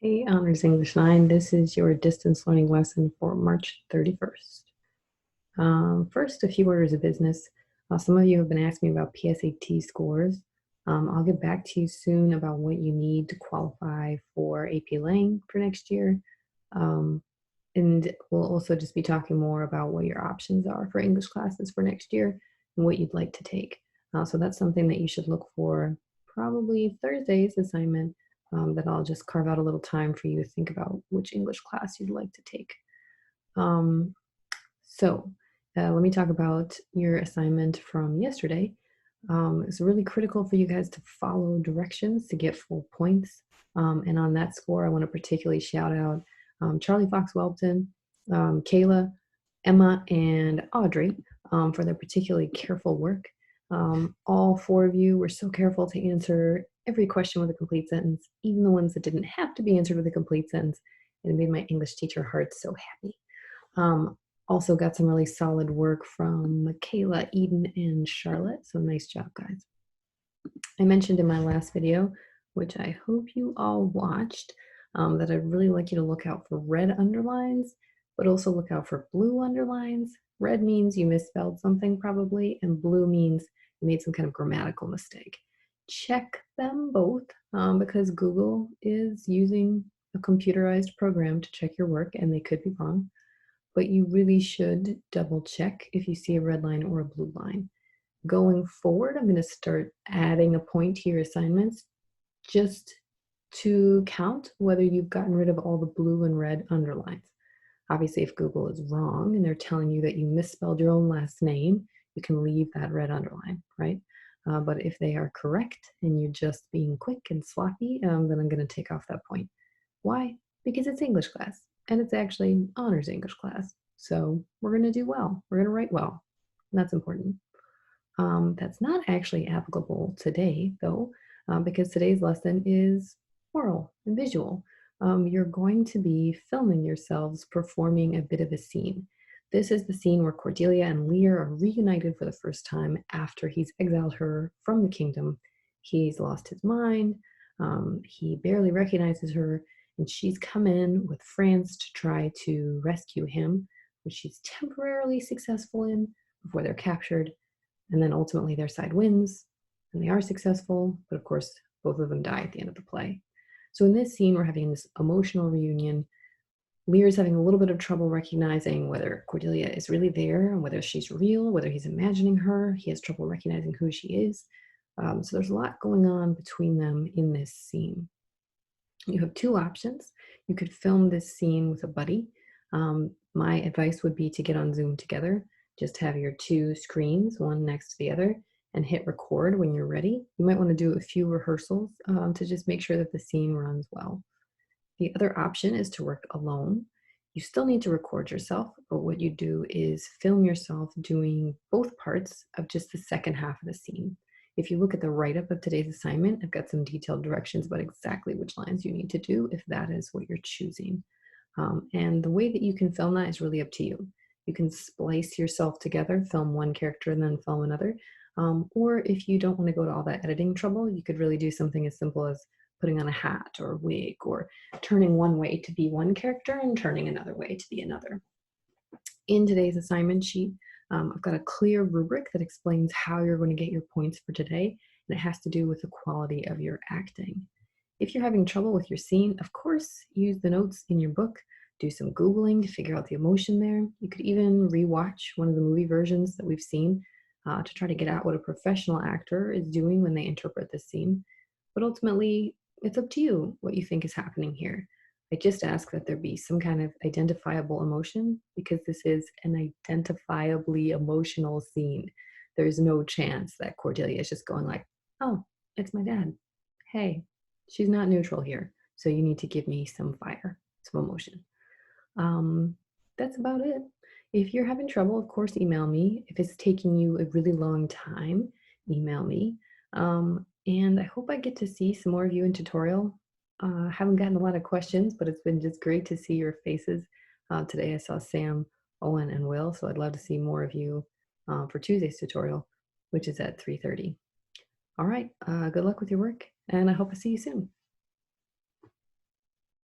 Hey, Honors English 9. This is your distance learning lesson for March 31st. First, a few orders of business. Some of you have been asking me about PSAT scores. I'll get back to you soon about what you need to qualify for AP Lang for next year. And we'll also just be talking more about what your options are for English classes for next year and what you'd like to take. So that's something that you should look for probably Thursday's assignment, that I'll just carve out a little time for you to think about which English class you'd like to take. Let me talk about your assignment from yesterday. It's really critical for you guys to follow directions to get full points. And on that score, I want to particularly shout out Charlie Fox Welton, Kayla, Emma, and Audrey for their particularly careful work. All four of you were so careful to answer every question with a complete sentence, even the ones that didn't have to be answered with a complete sentence. And it made my English teacher heart so happy. Also got some really solid work from Michaela, Eden, and Charlotte. So nice job, guys. I mentioned in my last video, which I hope you all watched, that I'd really like you to look out for red underlines, but also look out for blue underlines. Red means you misspelled something probably, and blue means you made some kind of grammatical mistake. Check them both because Google is using a computerized program to check your work, and they could be wrong. But you really should double check if you see a red line or a blue line. Going forward, I'm going to start adding a point to your assignments just to count whether you've gotten rid of all the blue and red underlines. Obviously, if Google is wrong and they're telling you that you misspelled your own last name, you can leave that red underline, right? But if they are correct and you're just being quick and sloppy, then I'm going to take off that point. Why? Because it's English class, and it's actually honors English class. So we're going to do well. We're going to write well. And that's important. That's not actually applicable today, though, because today's lesson is oral and visual. You're going to be filming yourselves performing a bit of a scene. This is the scene where Cordelia and Lear are reunited for the first time after he's exiled her from the kingdom. He's lost his mind. He barely recognizes her, and she's come in with France to try to rescue him, which she's temporarily successful in before they're captured. And then ultimately their side wins and they are successful, but of course both of them die at the end of the play. So in this scene, we're having this emotional reunion. Lear's having a little bit of trouble recognizing whether Cordelia is really there and whether she's real, whether he's imagining her. He has trouble recognizing who she is. So there's a lot going on between them in this scene. You have two options. You could film this scene with a buddy. My advice would be to get on Zoom together. Just have your two screens, one next to the other, and hit record when you're ready. You might want to do a few rehearsals to just make sure that the scene runs well. The other option is to work alone. You still need to record yourself, but what you do is film yourself doing both parts of just the second half of the scene. If you look at the write-up of today's assignment, I've got some detailed directions about exactly which lines you need to do if that is what you're choosing. And the way that you can film that is really up to you. You can splice yourself together, film one character and then film another. Or if you don't want to go to all that editing trouble, you could really do something as simple as putting on a hat or a wig or turning one way to be one character and turning another way to be another. In today's assignment sheet, I've got a clear rubric that explains how you're going to get your points for today, and it has to do with the quality of your acting. If you're having trouble with your scene, of course, use the notes in your book, do some Googling to figure out the emotion there. You could even rewatch one of the movie versions that we've seen to try to get at what a professional actor is doing when they interpret this scene. But ultimately, it's up to you what you think is happening here. I just ask that there be some kind of identifiable emotion because this is an identifiably emotional scene. There's no chance that Cordelia is just going like, oh, it's my dad. Hey, she's not neutral here. So you need to give me some fire, some emotion. That's about it. If you're having trouble, of course, email me. If it's taking you a really long time, email me. And I hope I get to see some more of you in tutorial. Haven't gotten a lot of questions, but it's been just great to see your faces. Today I saw Sam, Owen, and Will, so I'd love to see more of you for Tuesday's tutorial, which is at 3:30. All right, good luck with your work, and I hope I see you soon.